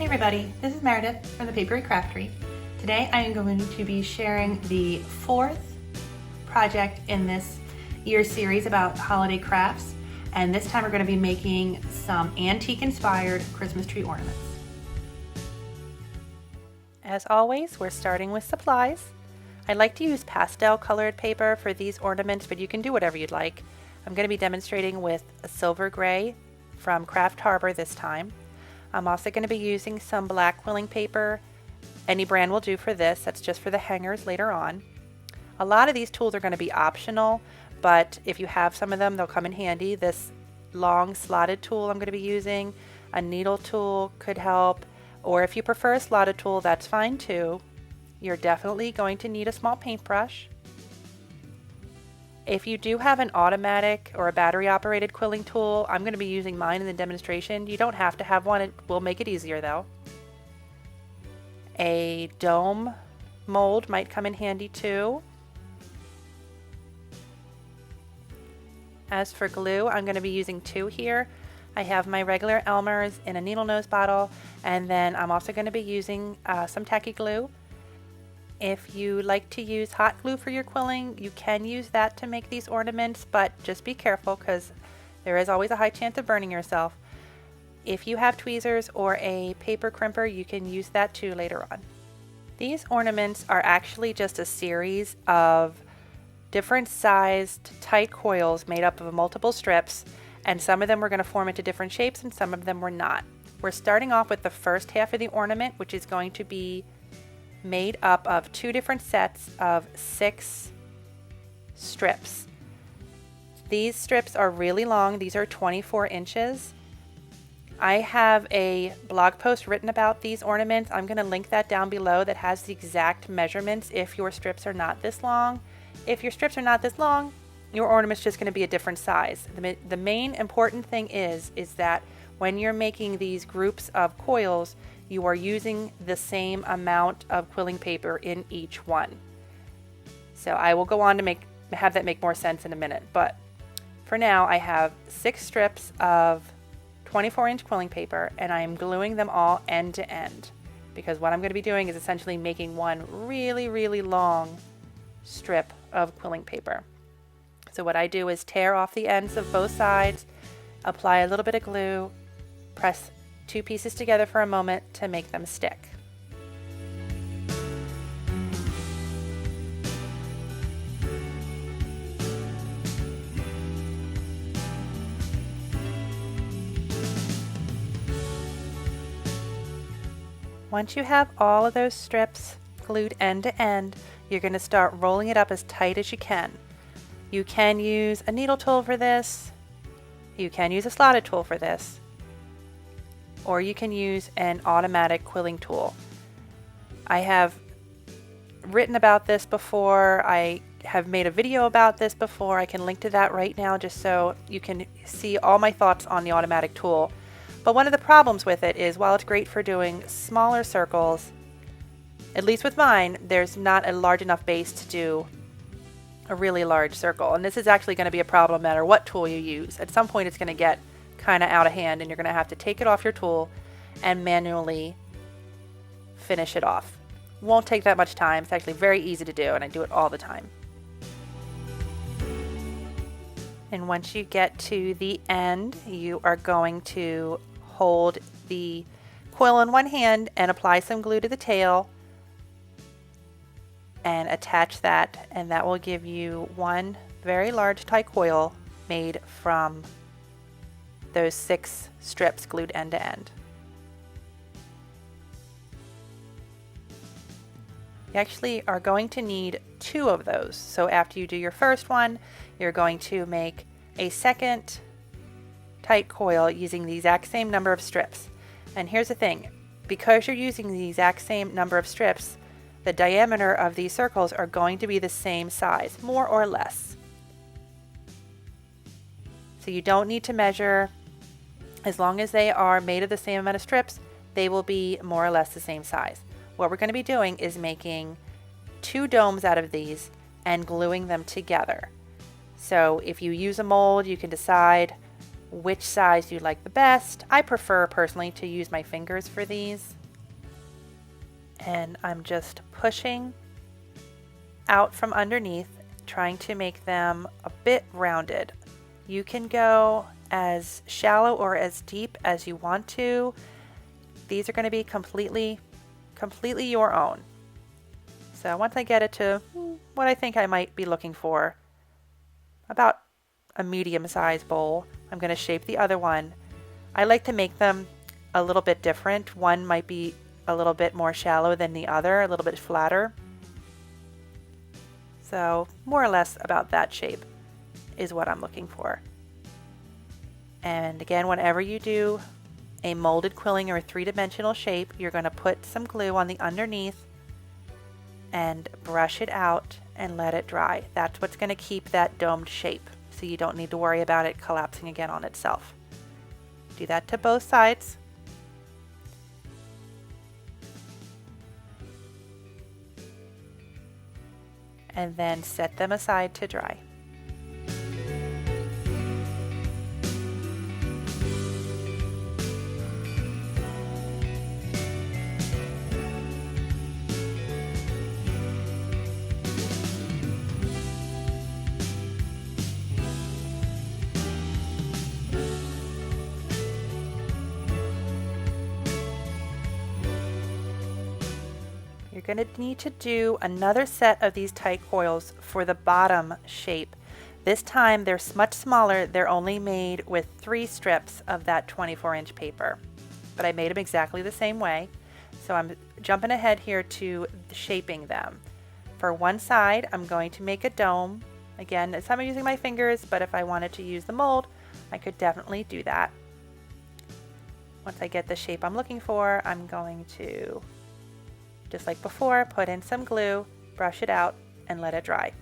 everybody, this is Meredith from the Papery Craftery. Today I am going to be sharing the fourth project in this year's series about holiday crafts, and this time we're going to be making some antique inspired Christmas tree ornaments. As always, we're starting with supplies. I like to use pastel colored paper for these ornaments, but you can do whatever you'd like. I'm going to be demonstrating with a silver gray from Craft Harbor this time. I'm also going to be using some black quilling paper. Any brand will do for this. That's just for the hangers later on. A lot of these tools are going to be optional, but if you have some of them, they'll come in handy. This long slotted tool I'm going to be using, a needle tool could help, or if you prefer a slotted tool, that's fine too. You're definitely going to need a small paintbrush. If you do have an automatic or a battery operated quilling tool, I'm going to be using mine in the demonstration. You don't have to have one, it will make it easier though. A dome mold might come in handy too. As for glue, I'm going to be using two here. I have my regular Elmer's in a needle nose bottle, and then I'm also going to be using some tacky glue. If you like to use hot glue for your quilling, you can use that to make these ornaments, but just be careful because there is always a high chance of burning yourself. If you have tweezers or a paper crimper, you can use that too later on. These ornaments are actually just a series of different sized tight coils made up of multiple strips, and some of them were going to form into different shapes and some of them were not. We're starting off with the first half of the ornament, which is going to be made up of two different sets of 6 strips. These strips are really long. These are 24 inches. I have a blog post written about these ornaments. I'm going to link that down below that has the exact measurements if your strips are not this long. If your strips are not this long, your ornament's just going to be a different size. The main important thing is that when you're making these groups of coils, you are using the same amount of quilling paper in each one. So I will go on to have that make more sense in a minute, but for now I have 6 strips of 24-inch quilling paper, and I am gluing them all end to end, because what I'm going to be doing is essentially making one really long strip of quilling paper. So what I do is tear off the ends of both sides, apply a little bit of glue, press 2 pieces together for a moment to make them stick. Once you have all of those strips glued end to end, you're going to start rolling it up as tight as you can. You can use a needle tool for this, you can use a slotted tool for this, or you can use an automatic quilling tool. I have written about this before, I have made a video about this before. I can link to that right now just so you can see all my thoughts on the automatic tool. But one of the problems with it is while it's great for doing smaller circles, at least with mine, there's not a large enough base to do a really large circle. And this is actually going to be a problem no matter what tool you use. At some point it's going to get kind of out of hand and you're going to have to take it off your tool and manually finish it off. Won't take that much time. It's actually very easy to do, and I do it all the time. And once you get to the end, you are going to hold the quill in one hand and apply some glue to the tail and attach that, and that will give you one very large tight coil made from those 6 strips glued end to end. You actually are going to need 2 of those. So after you do your first one, you're going to make a second tight coil using the exact same number of strips. And here's the thing, because you're using the exact same number of strips, the diameter of these circles are going to be the same size, more or less. So you don't need to measure. As long as they are made of the same amount of strips, they will be more or less the same size. What we're going to be doing is making 2 domes out of these and gluing them together. So if you use a mold, you can decide which size you like the best. I prefer personally to use my fingers for these. And I'm just pushing out from underneath, trying to make them a bit rounded. You can go as shallow or as deep as you want to. These are going to be completely your own. So once I get it to what I think I might be looking for, about a medium-sized bowl, I'm going to shape the other one. I like to make them a little bit different. One might be a little bit more shallow than the other, a little bit flatter. So more or less about that shape is what I'm looking for. And again, whenever you do a molded quilling or a three-dimensional shape, you're going to put some glue on the underneath and brush it out and let it dry. That's what's going to keep that domed shape, so you don't need to worry about it collapsing again on itself. Do that to both sides. And then set them aside to dry. You're going to need to do another set of these tight coils for the bottom shape. This time they're much smaller. They're only made with 3 strips of that 24-inch paper, but I made them exactly the same way. So I'm jumping ahead here to shaping them. For one side, I'm going to make a dome. Again, this time I'm using my fingers, but if I wanted to use the mold, I could definitely do that. Once I get the shape I'm looking for, I'm going to, just like before, put in some glue, brush it out, and let it dry.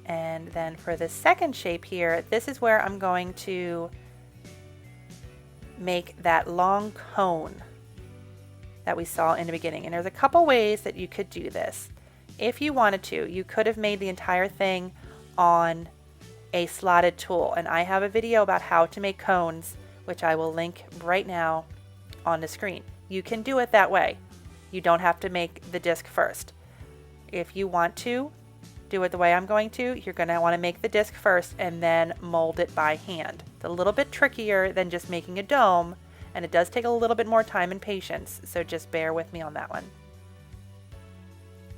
And then for the second shape here, this is where I'm going to make that long cone that we saw in the beginning. And there's a couple ways that you could do this. If you wanted to, you could have made the entire thing on a slotted tool. And I have a video about how to make cones, which I will link right now on the screen. You can do it that way. You don't have to make the disc first. If you want to do it the way I'm going to, you're going to want to make the disc first and then mold it by hand. It's a little bit trickier than just making a dome, and it does take a little bit more time and patience, so just bear with me on that one.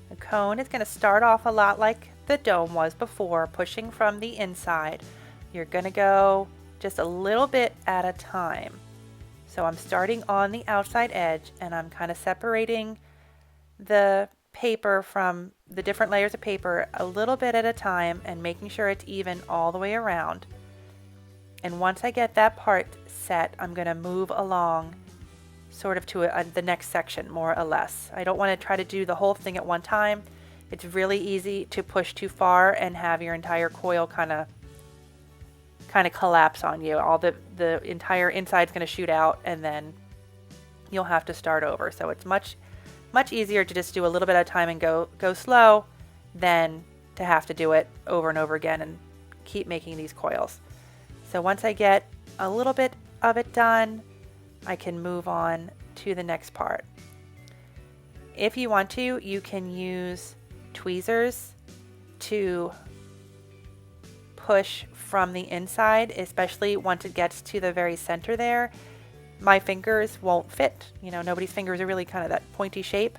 The cone is going to start off a lot like the dome was before, pushing from the inside. You're going to go just a little bit at a time. So I'm starting on the outside edge, and I'm kind of separating the paper from the different layers of paper a little bit at a time and making sure it's even all the way around. And once I get that part set, I'm going to move along sort of to the next section, more or less. I don't want to try to do the whole thing at one time. It's really easy to push too far and have your entire coil kind of collapse on you. All the entire inside is going to shoot out, and then you'll have to start over. So it's much easier to just do a little bit at a time and go slow than to have to do it over and over again and keep making these coils. So once I get a little bit of it done, I can move on to the next part. If you want to, you can use tweezers to push from the inside, especially once it gets to the very center there. My fingers won't fit. You know, nobody's fingers are really kind of that pointy shape.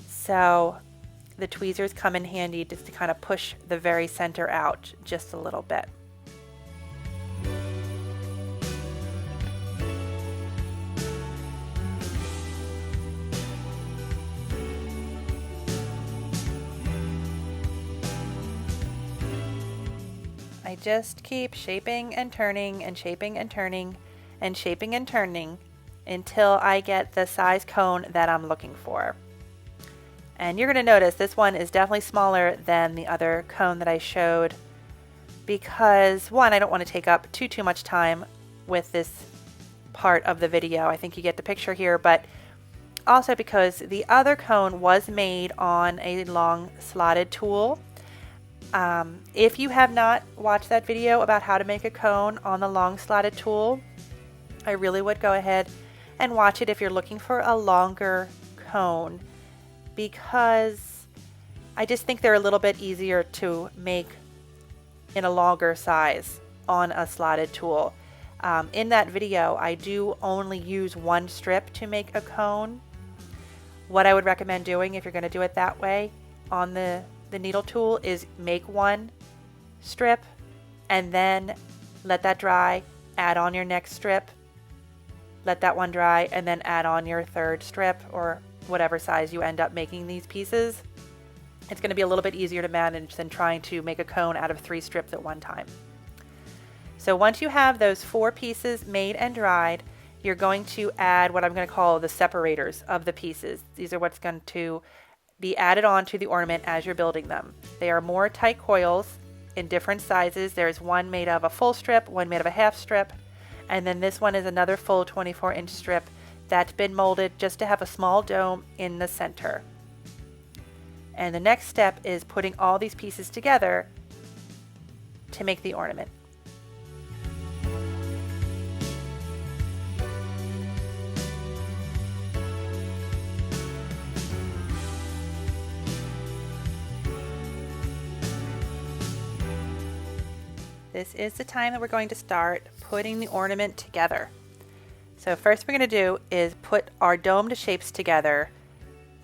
So the tweezers come in handy just to kind of push the very center out just a little bit. I just keep shaping and turning and shaping and turning and shaping and turning until I get the size cone that I'm looking for. And you're going to notice this one is definitely smaller than the other cone that I showed because, one, I don't want to take up too much time with this part of the video. I think you get the picture here, but also because the other cone was made on a long slotted tool. If you have not watched that video about how to make a cone on the long slotted tool, I really would go ahead and watch it if you're looking for a longer cone, because I just think they're a little bit easier to make in a longer size on a slotted tool. In that video, I do only use one strip to make a cone. What I would recommend doing if you're going to do it that way on the needle tool is make one strip and then let that dry, add on your next strip, let that one dry, and then add on your third strip, or whatever size you end up making these pieces. It's going to be a little bit easier to manage than trying to make a cone out of 3 strips at one time. So once you have those 4 pieces made and dried, you're going to add what I'm going to call the separators of the pieces. These are what's going to be added on to the ornament as you're building them. They are more tight coils in different sizes. There's one made of a full strip, one made of a half strip, and then this one is another full 24-inch strip that's been molded just to have a small dome in the center. And the next step is putting all these pieces together to make the ornament. This is the time that we're going to start putting the ornament together. So first we're going to do is put our domed shapes together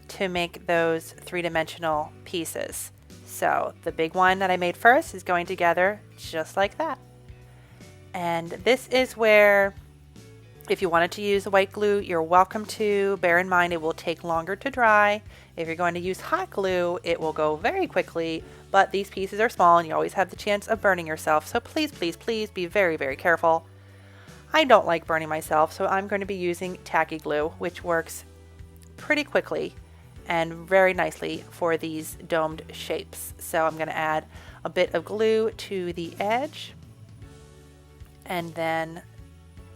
to make those 3-dimensional pieces. So the big one that I made first is going together just like that. And this is where, if you wanted to use white glue, you're welcome to. Bear in mind it will take longer to dry. If you're going to use hot glue, it will go very quickly, but these pieces are small and you always have the chance of burning yourself. So please, please, please be very, very careful. I don't like burning myself, so I'm going to be using tacky glue, which works pretty quickly and very nicely for these domed shapes. So I'm going to add a bit of glue to the edge and then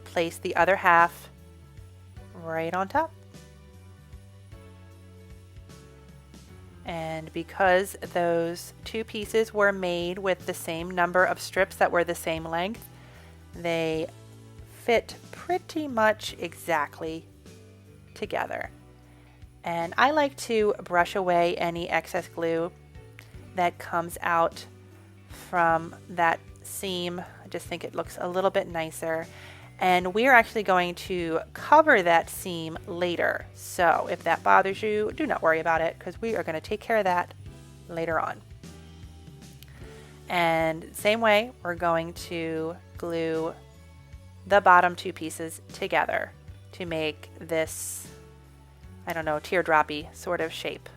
place the other half right on top. And because those 2 pieces were made with the same number of strips that were the same length, they fit pretty much exactly together. And I like to brush away any excess glue that comes out from that seam. I just think it looks a little bit nicer. And we're actually going to cover that seam later. So if that bothers you, do not worry about it, because we are going to take care of that later on. And same way, we're going to glue the bottom 2 pieces together to make this, I don't know, teardroppy sort of shape.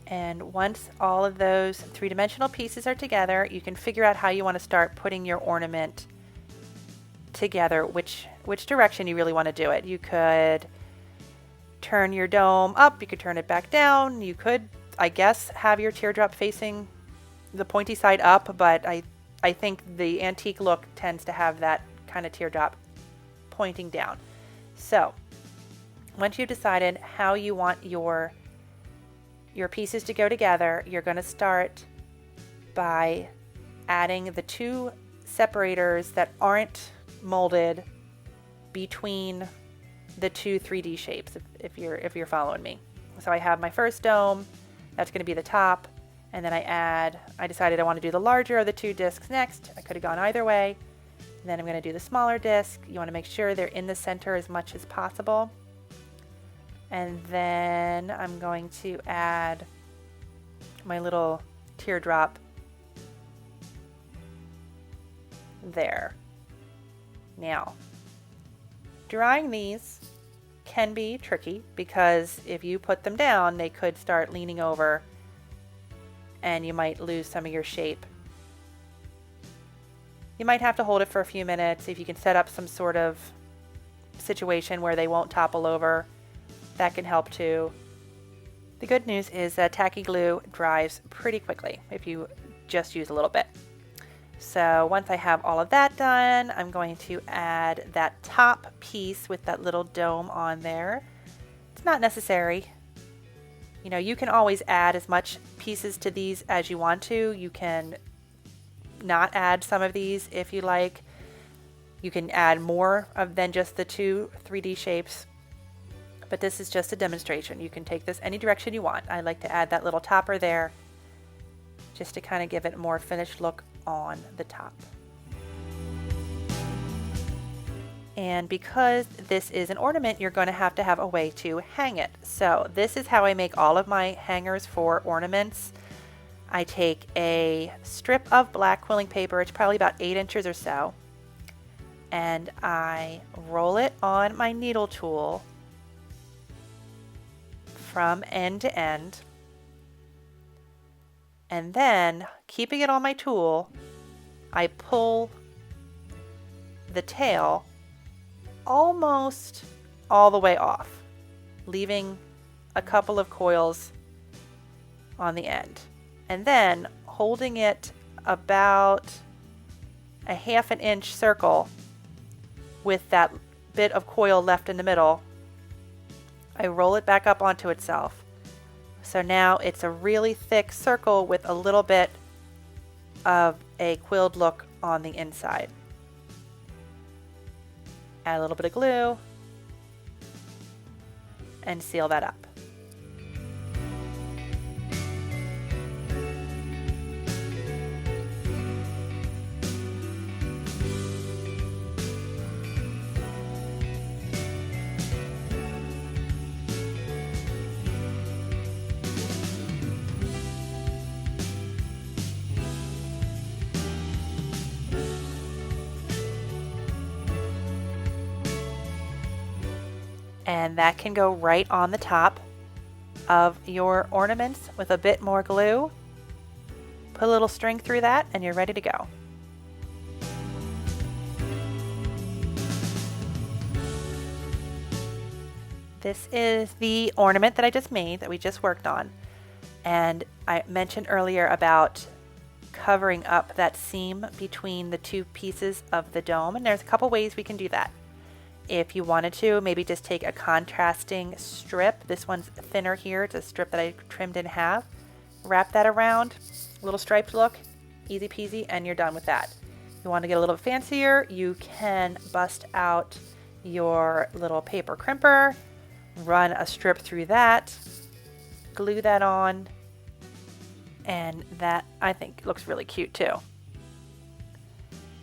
And once all of those 3-dimensional pieces are together, you can figure out how you want to start putting your ornament together, which direction you really want to do it. You could turn your dome up, you could turn it back down, you could, I guess, have your teardrop facing the pointy side up, but I think the antique look tends to have that kind of teardrop pointing down. So once you've decided how you want your pieces to go together, you're going to start by adding the 2 separators that aren't molded between the 2 3D shapes, if you're following me. So I have my first dome, that's going to be the top, and then I decided I want to do the larger of the 2 discs next. I could have gone either way. And then I'm going to do the smaller disc. You want to make sure they're in the center as much as possible. And then I'm going to add my little teardrop there. Now, drying these can be tricky because if you put them down, they could start leaning over and you might lose some of your shape. You might have to hold it for a few minutes. If you can set up some sort of situation where they won't topple over, that can help too. The good news is that tacky glue dries pretty quickly if you just use a little bit. So once I have all of that done, I'm going to add that top piece with that little dome on there. It's not necessary. You know, you can always add as much pieces to these as you want to. You can not add some of these if you like. You can add more than just the two 3D shapes. But this is just a demonstration. You can take this any direction you want. I like to add that little topper there just to kind of give it a more finished look on the top. And because this is an ornament, you're going to have a way to hang it. So this is how I make all of my hangers for ornaments. I take a strip of black quilling paper, it's probably about 8 inches or so, and I roll it on my needle tool from end to end, and then keeping it on my tool, I pull the tail almost all the way off, leaving a couple of coils on the end. And then holding it about a 1/2 inch circle with that bit of coil left in the middle, I roll it back up onto itself. So now it's a really thick circle with a little bit of a quilled look on the inside. Add a little bit of glue and seal that up. And that can go right on the top of your ornaments with a bit more glue. Put a little string through that and you're ready to go. This is the ornament that I just made, that we just worked on. And I mentioned earlier about covering up that seam between the two pieces of the dome, and there's a couple ways we can do that. If you wanted to, maybe just take a contrasting strip. This one's thinner here. It's a strip that I trimmed in half. Wrap that around, little striped look, easy peasy, and you're done with that. If you want to get a little fancier, you can bust out your little paper crimper, run a strip through that, glue that on, and that I think looks really cute too.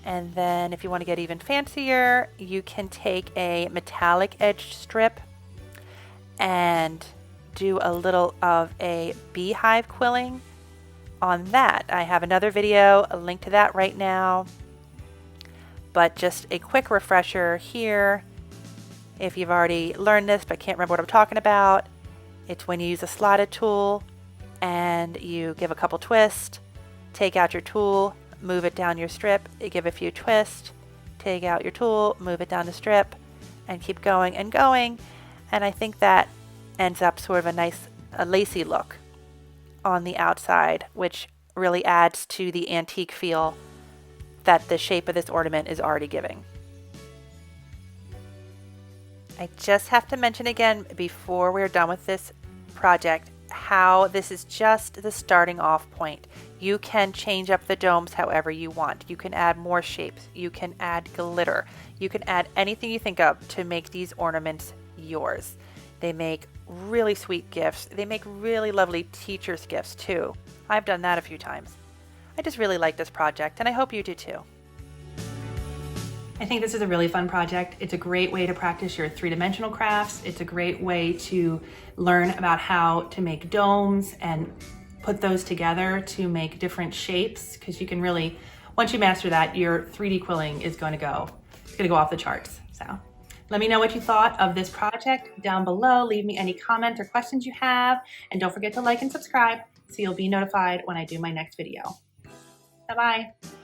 And then if you want to get even fancier, you can take a metallic edged strip and do a little of a beehive quilling on that. I have another video, a link to that right now. But just a quick refresher here, if you've already learned this but can't remember what I'm talking about, it's when you use a slotted tool and you give a couple twists, take out your tool, move it down your strip, give a few twists, take out your tool, move it down the strip, and keep going and going. And I think that ends up sort of a nice lacy look on the outside, which really adds to the antique feel that the shape of this ornament is already giving. I just have to mention again before we're done with this project how this is just the starting off point. You can change up the domes however you want. You can add more shapes. You can add glitter. You can add anything you think of to make these ornaments yours. They make really sweet gifts. They make really lovely teacher's gifts too. I've done that a few times. I just really like this project and I hope you do too. I think this is a really fun project. It's a great way to practice your three-dimensional crafts. It's a great way to learn about how to make domes and put those together to make different shapes, because you can really once you master that, your 3D quilling is going to go off the charts. So let me know what you thought of this project down below. Leave me any comments or questions you have, and don't forget to like and subscribe so you'll be notified when I do my next video. Bye-bye.